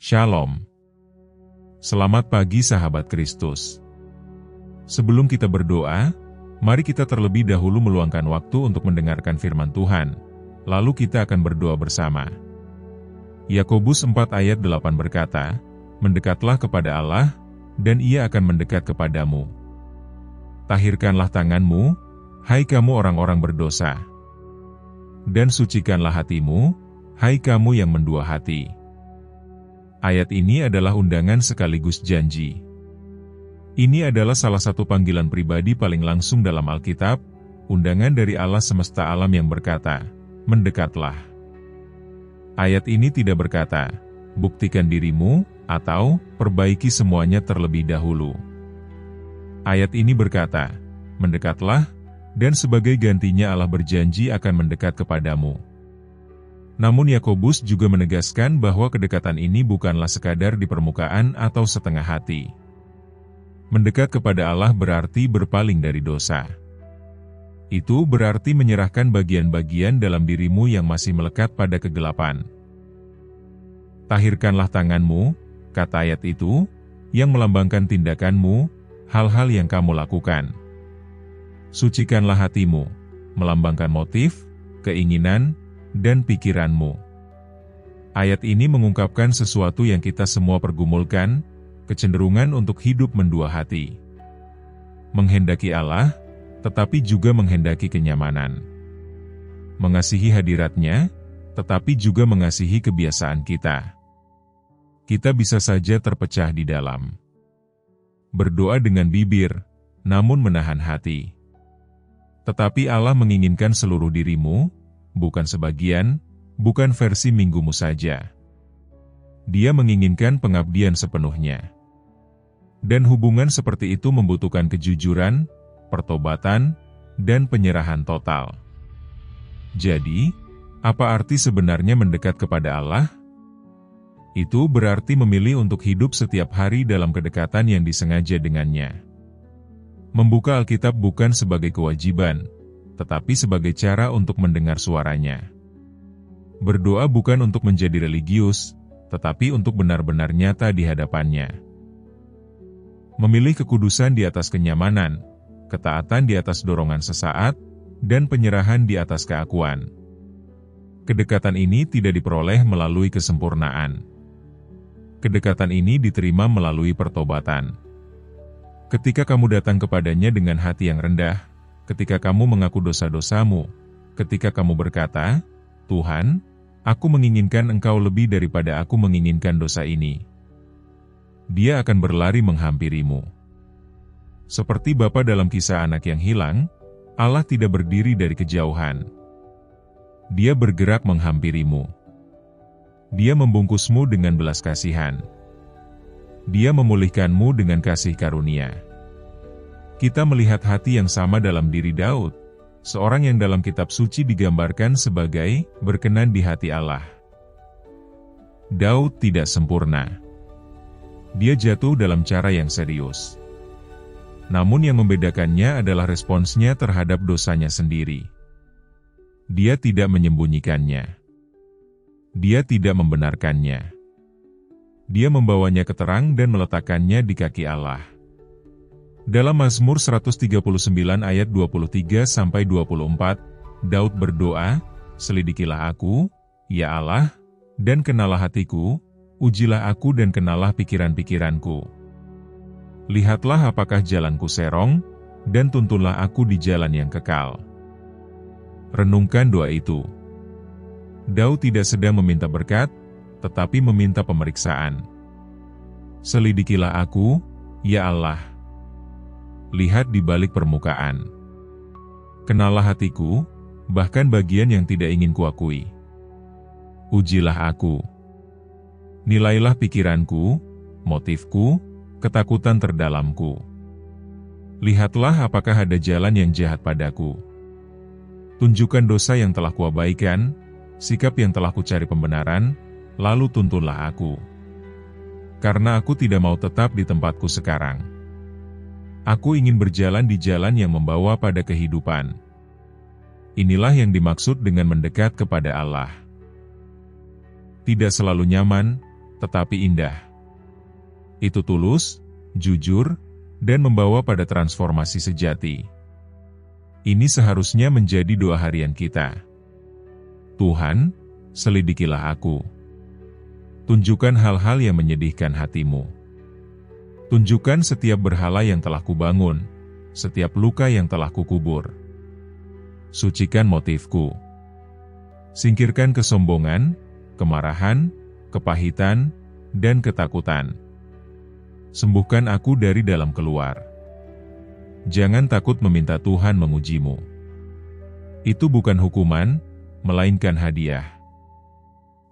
Shalom. Selamat pagi sahabat Kristus. Sebelum kita berdoa, mari kita terlebih dahulu meluangkan waktu untuk mendengarkan firman Tuhan. Lalu kita akan berdoa bersama. Yakobus 4 ayat 8 berkata, "Mendekatlah kepada Allah, dan Ia akan mendekat kepadamu. Tahirkanlah tanganmu, hai kamu orang-orang berdosa. Dan sucikanlah hatimu, hai kamu yang mendua hati." Ayat ini adalah undangan sekaligus janji. Ini adalah salah satu panggilan pribadi paling langsung dalam Alkitab, undangan dari Allah semesta alam yang berkata, "Mendekatlah." Ayat ini tidak berkata, "Buktikan dirimu," atau "Perbaiki semuanya terlebih dahulu." Ayat ini berkata, "Mendekatlah," dan sebagai gantinya Allah berjanji akan mendekat kepadamu. Namun Yakobus juga menegaskan bahwa kedekatan ini bukanlah sekadar di permukaan atau setengah hati. Mendekat kepada Allah berarti berpaling dari dosa. Itu berarti menyerahkan bagian-bagian dalam dirimu yang masih melekat pada kegelapan. Tahirkanlah tanganmu, kata ayat itu, yang melambangkan tindakanmu, hal-hal yang kamu lakukan. Sucikanlah hatimu, melambangkan motif, keinginan, dan pikiranmu. Ayat ini mengungkapkan sesuatu yang kita semua pergumulkan, kecenderungan untuk hidup mendua hati. Menghendaki Allah, tetapi juga menghendaki kenyamanan. Mengasihi hadirat-Nya, tetapi juga mengasihi kebiasaan kita. Kita bisa saja terpecah di dalam. Berdoa dengan bibir, namun menahan hati. Tetapi Allah menginginkan seluruh dirimu, bukan sebagian, bukan versi minggumu saja. Dia menginginkan pengabdian sepenuhnya. Dan hubungan seperti itu membutuhkan kejujuran, pertobatan, dan penyerahan total. Jadi, apa arti sebenarnya mendekat kepada Allah? Itu berarti memilih untuk hidup setiap hari dalam kedekatan yang disengaja dengannya. Membuka Alkitab bukan sebagai kewajiban, tetapi sebagai cara untuk mendengar suaranya. Berdoa bukan untuk menjadi religius, tetapi untuk benar-benar nyata di hadapannya. Memilih kekudusan di atas kenyamanan, ketaatan di atas dorongan sesaat, dan penyerahan di atas keakuan. Kedekatan ini tidak diperoleh melalui kesempurnaan. Kedekatan ini diterima melalui pertobatan. Ketika kamu datang kepadanya dengan hati yang rendah, ketika kamu mengaku dosa-dosamu, ketika kamu berkata, "Tuhan, aku menginginkan Engkau lebih daripada aku menginginkan dosa ini." Dia akan berlari menghampirimu. Seperti bapa dalam kisah anak yang hilang, Allah tidak berdiri dari kejauhan. Dia bergerak menghampirimu. Dia membungkusmu dengan belas kasihan. Dia memulihkanmu dengan kasih karunia. Kita melihat hati yang sama dalam diri Daud, seorang yang dalam kitab suci digambarkan sebagai berkenan di hati Allah. Daud tidak sempurna. Dia jatuh dalam cara yang serius. Namun yang membedakannya adalah responsnya terhadap dosanya sendiri. Dia tidak menyembunyikannya. Dia tidak membenarkannya. Dia membawanya ke terang dan meletakkannya di kaki Allah. Dalam Mazmur 139 ayat 23-24, Daud berdoa, "Selidikilah aku, ya Allah, dan kenalah hatiku, ujilah aku dan kenalah pikiran-pikiranku. Lihatlah apakah jalanku serong, dan tuntunlah aku di jalan yang kekal." Renungkan doa itu. Daud tidak sedang meminta berkat, tetapi meminta pemeriksaan. "Selidikilah aku, ya Allah. Lihat di balik permukaan. Kenalah hatiku, bahkan bagian yang tidak ingin kuakui. Ujilah aku. Nilailah pikiranku, motifku, ketakutan terdalamku. Lihatlah apakah ada jalan yang jahat padaku. Tunjukkan dosa yang telah kuabaikan, sikap yang telah kucari pembenaran, lalu tuntunlah aku. Karena aku tidak mau tetap di tempatku sekarang. Aku ingin berjalan di jalan yang membawa pada kehidupan." Inilah yang dimaksud dengan mendekat kepada Allah. Tidak selalu nyaman, tetapi indah. Itu tulus, jujur, dan membawa pada transformasi sejati. Ini seharusnya menjadi doa harian kita. Tuhan, selidikilah aku. Tunjukkan hal-hal yang menyedihkan hatimu. Tunjukkan setiap berhala yang telah kubangun, setiap luka yang telah kukubur. Sucikan motifku. Singkirkan kesombongan, kemarahan, kepahitan, dan ketakutan. Sembuhkan aku dari dalam keluar. Jangan takut meminta Tuhan mengujimu. Itu bukan hukuman, melainkan hadiah.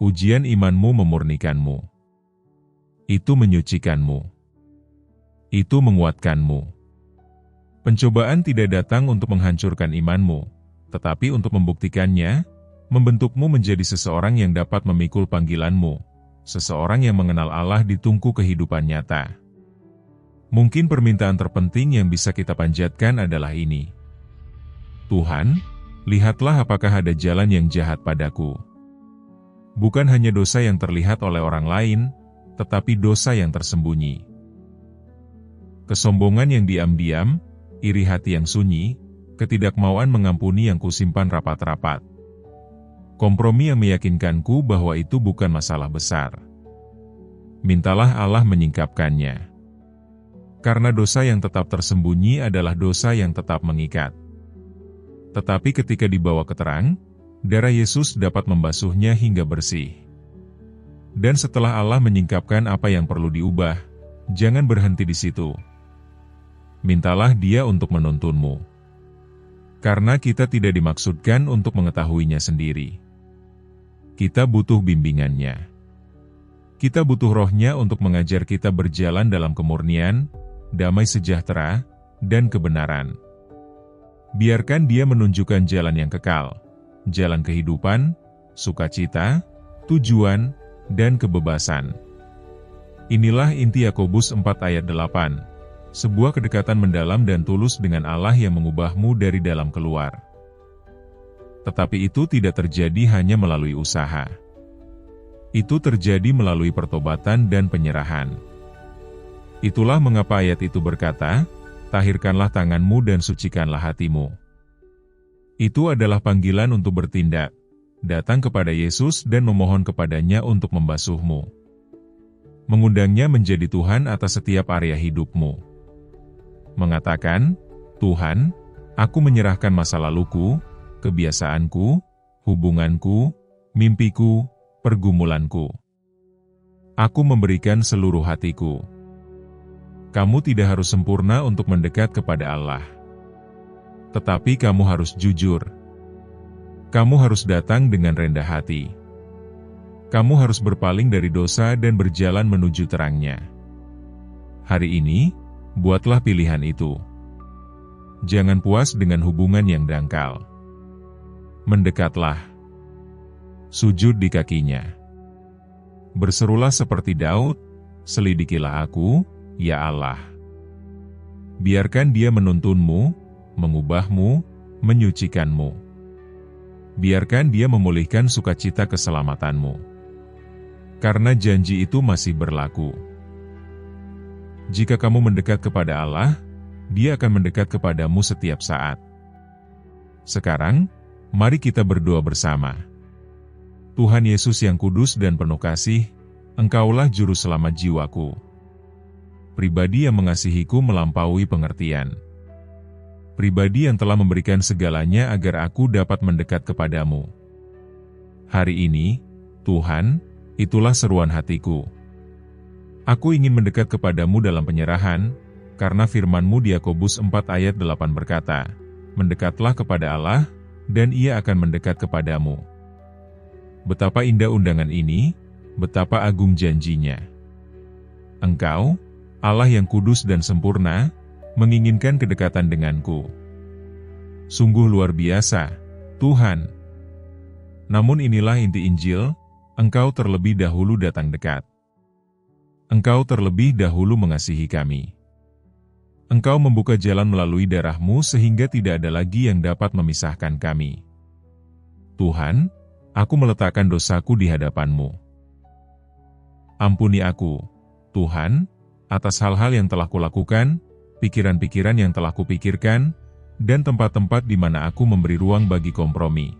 Ujian imanmu memurnikanmu. Itu menyucikanmu. Itu menguatkanmu. Pencobaan tidak datang untuk menghancurkan imanmu, tetapi untuk membuktikannya, membentukmu menjadi seseorang yang dapat memikul panggilanmu, seseorang yang mengenal Allah di tungku kehidupan nyata. Mungkin permintaan terpenting yang bisa kita panjatkan adalah ini. Tuhan, lihatlah apakah ada jalan yang jahat padaku. Bukan hanya dosa yang terlihat oleh orang lain, tetapi dosa yang tersembunyi. Kesombongan yang diam-diam, iri hati yang sunyi, ketidakmauan mengampuni yang kusimpan rapat-rapat. Kompromi yang meyakinkanku bahwa itu bukan masalah besar. Mintalah Allah menyingkapkannya. Karena dosa yang tetap tersembunyi adalah dosa yang tetap mengikat. Tetapi ketika dibawa ke terang, darah Yesus dapat membasuhnya hingga bersih. Dan setelah Allah menyingkapkan apa yang perlu diubah, jangan berhenti di situ. Mintalah Dia untuk menuntunmu. Karena kita tidak dimaksudkan untuk mengetahuinya sendiri. Kita butuh bimbingannya. Kita butuh Roh-Nya untuk mengajar kita berjalan dalam kemurnian, damai sejahtera, dan kebenaran. Biarkan Dia menunjukkan jalan yang kekal, jalan kehidupan, sukacita, tujuan, dan kebebasan. Inilah inti Yakobus 4 ayat 8, sebuah kedekatan mendalam dan tulus dengan Allah yang mengubahmu dari dalam keluar. Tetapi itu tidak terjadi hanya melalui usaha. Itu terjadi melalui pertobatan dan penyerahan. Itulah mengapa ayat itu berkata, tahirkanlah tanganmu dan sucikanlah hatimu. Itu adalah panggilan untuk bertindak, datang kepada Yesus dan memohon kepadanya untuk membasuhmu. Mengundangnya menjadi Tuhan atas setiap area hidupmu. Mengatakan, Tuhan, aku menyerahkan masa laluku, kebiasaanku, hubunganku, mimpiku, pergumulanku. Aku memberikan seluruh hatiku. Kamu tidak harus sempurna untuk mendekat kepada Allah. Tetapi kamu harus jujur. Kamu harus datang dengan rendah hati. Kamu harus berpaling dari dosa dan berjalan menuju terang-Nya. Hari ini, buatlah pilihan itu. Jangan puas dengan hubungan yang dangkal. Mendekatlah. Sujud di kaki-Nya. Berserulah seperti Daud, selidikilah aku, ya Allah. Biarkan Dia menuntunmu, mengubahmu, menyucikanmu. Biarkan Dia memulihkan sukacita keselamatanmu. Karena janji itu masih berlaku. Jika kamu mendekat kepada Allah, Dia akan mendekat kepadamu setiap saat. Sekarang, mari kita berdoa bersama. Tuhan Yesus yang kudus dan penuh kasih, Engkaulah juru selamat jiwaku. Pribadi yang mengasihiku melampaui pengertian. Pribadi yang telah memberikan segalanya agar aku dapat mendekat kepadamu. Hari ini, Tuhan, itulah seruan hatiku. Aku ingin mendekat kepadamu dalam penyerahan, karena firman-Mu di Yakobus 4 ayat 8 berkata, mendekatlah kepada Allah, dan Ia akan mendekat kepadamu. Betapa indah undangan ini, betapa agung janji-Nya. Engkau, Allah yang kudus dan sempurna, menginginkan kedekatan denganku. Sungguh luar biasa, Tuhan. Namun inilah inti Injil, Engkau terlebih dahulu datang dekat. Engkau terlebih dahulu mengasihi kami. Engkau membuka jalan melalui darah-Mu sehingga tidak ada lagi yang dapat memisahkan kami. Tuhan, aku meletakkan dosaku di hadapan-Mu. Ampuni aku, Tuhan, atas hal-hal yang telah kulakukan, pikiran-pikiran yang telah kupikirkan, dan tempat-tempat di mana aku memberi ruang bagi kompromi.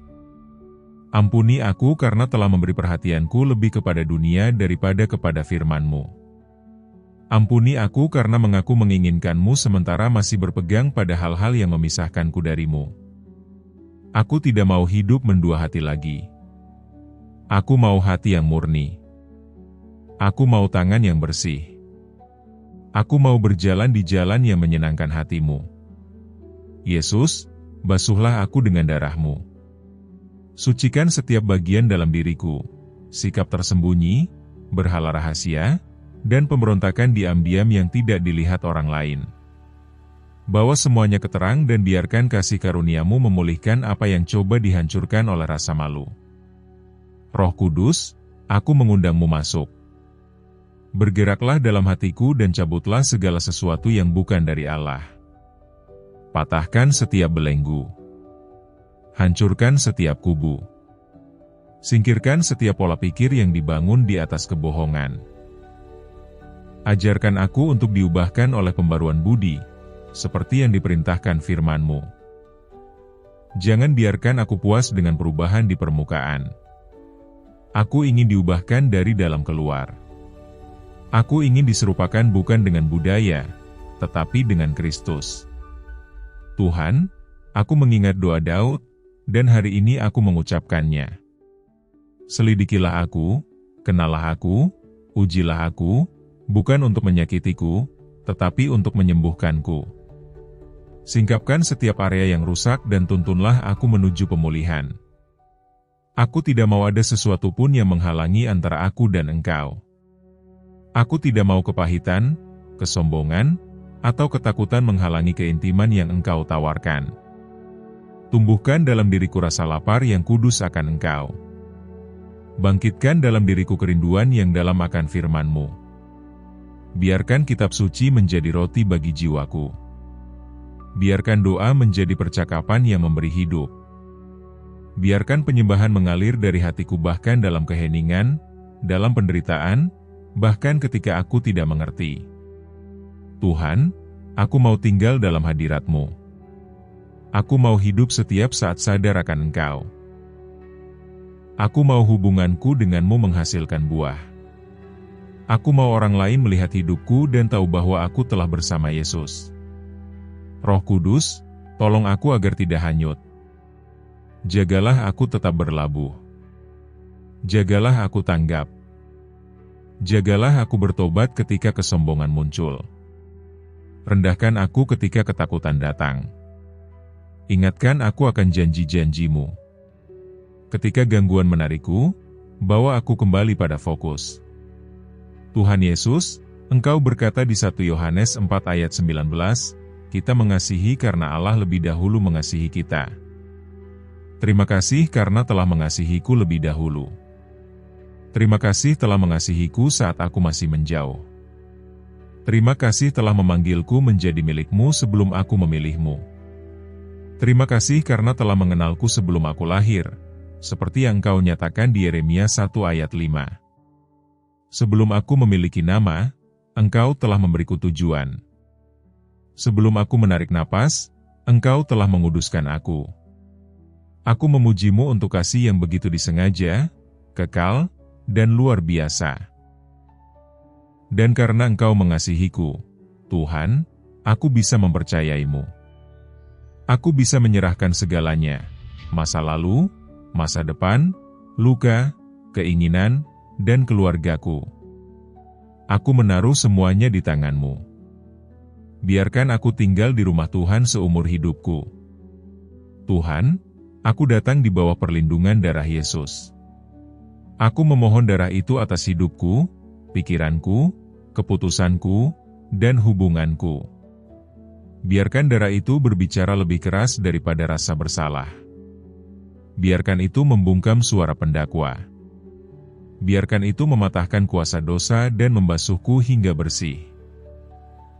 Ampuni aku karena telah memberi perhatianku lebih kepada dunia daripada kepada firman-Mu. Ampuni aku karena mengaku menginginkan-Mu sementara masih berpegang pada hal-hal yang memisahkanku dari-Mu. Aku tidak mau hidup mendua hati lagi. Aku mau hati yang murni. Aku mau tangan yang bersih. Aku mau berjalan di jalan yang menyenangkan hati-Mu. Yesus, basuhlah aku dengan darah-Mu. Sucikan setiap bagian dalam diriku, sikap tersembunyi, berhala rahasia, dan pemberontakan diam-diam yang tidak dilihat orang lain. Bawa semuanya ke terang dan biarkan kasih karunia-Mu memulihkan apa yang coba dihancurkan oleh rasa malu. Roh Kudus, aku mengundang-Mu masuk. Bergeraklah dalam hatiku dan cabutlah segala sesuatu yang bukan dari Allah. Patahkan setiap belenggu. Hancurkan setiap kubu. Singkirkan setiap pola pikir yang dibangun di atas kebohongan. Ajarkan aku untuk diubahkan oleh pembaruan budi, seperti yang diperintahkan firman-Mu. Jangan biarkan aku puas dengan perubahan di permukaan. Aku ingin diubahkan dari dalam keluar. Aku ingin diserupakan bukan dengan budaya, tetapi dengan Kristus. Tuhan, aku mengingat doa Daud, dan hari ini aku mengucapkannya. Selidikilah aku, kenalah aku, ujilah aku, bukan untuk menyakitiku, tetapi untuk menyembuhkanku. Singkapkan setiap area yang rusak dan tuntunlah aku menuju pemulihan. Aku tidak mau ada sesuatu pun yang menghalangi antara aku dan Engkau. Aku tidak mau kepahitan, kesombongan, atau ketakutan menghalangi keintiman yang Engkau tawarkan. Tumbuhkan dalam diriku rasa lapar yang kudus akan Engkau. Bangkitkan dalam diriku kerinduan yang dalam akan firman-Mu. Biarkan kitab suci menjadi roti bagi jiwaku. Biarkan doa menjadi percakapan yang memberi hidup. Biarkan penyembahan mengalir dari hatiku bahkan dalam keheningan, dalam penderitaan, bahkan ketika aku tidak mengerti. Tuhan, aku mau tinggal dalam hadirat-Mu. Aku mau hidup setiap saat sadar akan Engkau. Aku mau hubunganku denganmu menghasilkan buah. Aku mau orang lain melihat hidupku dan tahu bahwa aku telah bersama Yesus. Roh Kudus, tolong aku agar tidak hanyut. Jagalah aku tetap berlabuh. Jagalah aku tanggap. Jagalah aku bertobat ketika kesombongan muncul. Rendahkan aku ketika ketakutan datang. Ingatkan aku akan janji-janji-Mu. Ketika gangguan menarikku, bawa aku kembali pada fokus. Tuhan Yesus, Engkau berkata di 1 Yohanes 4 ayat 19, kita mengasihi karena Allah lebih dahulu mengasihi kita. Terima kasih karena telah mengasihiku lebih dahulu. Terima kasih telah mengasihiku saat aku masih menjauh. Terima kasih telah memanggilku menjadi milik-Mu sebelum aku memilih-Mu. Terima kasih karena telah mengenalku sebelum aku lahir, seperti yang Engkau nyatakan di Yeremia 1 ayat 5. Sebelum aku memiliki nama, Engkau telah memberiku tujuan. Sebelum aku menarik napas, Engkau telah menguduskan aku. Aku memuji-Mu untuk kasih yang begitu disengaja, kekal, dan luar biasa. Dan karena Engkau mengasihiku, Tuhan, aku bisa mempercayai-Mu. Aku bisa menyerahkan segalanya, masa lalu, masa depan, luka, keinginan, dan keluargaku. Aku menaruh semuanya di tangan-Mu. Biarkan aku tinggal di rumah Tuhan seumur hidupku. Tuhan, aku datang di bawah perlindungan darah Yesus. Aku memohon darah itu atas hidupku, pikiranku, keputusanku, dan hubunganku. Biarkan darah itu berbicara lebih keras daripada rasa bersalah. Biarkan itu membungkam suara pendakwa. Biarkan itu mematahkan kuasa dosa dan membasuhku hingga bersih.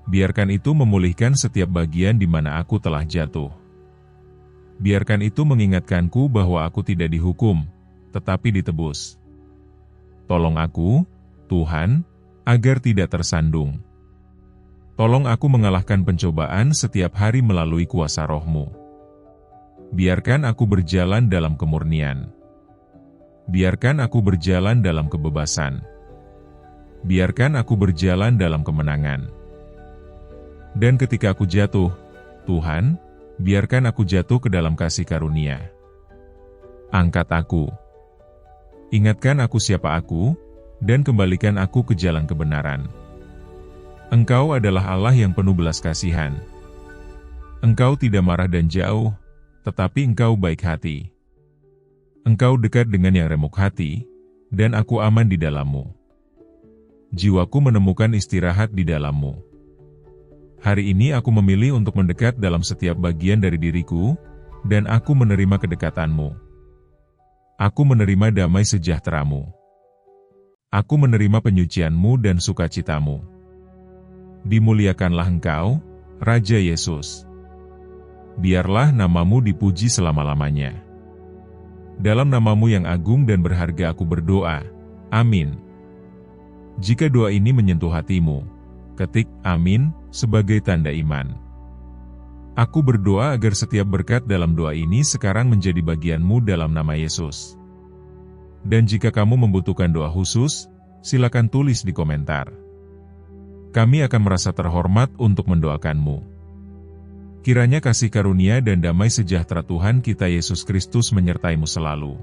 Biarkan itu memulihkan setiap bagian di mana aku telah jatuh. Biarkan itu mengingatkanku bahwa aku tidak dihukum, tetapi ditebus. Tolong aku, Tuhan, agar tidak tersandung. Tolong aku mengalahkan pencobaan setiap hari melalui kuasa Roh-Mu. Biarkan aku berjalan dalam kemurnian. Biarkan aku berjalan dalam kebebasan. Biarkan aku berjalan dalam kemenangan. Dan ketika aku jatuh, Tuhan, biarkan aku jatuh ke dalam kasih karunia. Angkat aku. Ingatkan aku siapa aku, dan kembalikan aku ke jalan kebenaran. Engkau adalah Allah yang penuh belas kasihan. Engkau tidak marah dan jauh, tetapi Engkau baik hati. Engkau dekat dengan yang remuk hati, dan aku aman di dalam-Mu. Jiwaku menemukan istirahat di dalam-Mu. Hari ini aku memilih untuk mendekat dalam setiap bagian dari diriku, dan aku menerima kedekatan-Mu. Aku menerima damai sejahtera-Mu. Aku menerima penyucian-Mu dan sukacita-Mu. Dimuliakanlah Engkau, Raja Yesus. Biarlah nama-Mu dipuji selama-lamanya. Dalam nama-Mu yang agung dan berharga aku berdoa. Amin. Jika doa ini menyentuh hatimu, ketik amin sebagai tanda iman. Aku berdoa agar setiap berkat dalam doa ini sekarang menjadi bagian-Mu dalam nama Yesus. Dan jika kamu membutuhkan doa khusus, silakan tulis di komentar. Kami akan merasa terhormat untuk mendoakanmu. Kiranya kasih karunia dan damai sejahtera Tuhan kita Yesus Kristus menyertai-Mu selalu.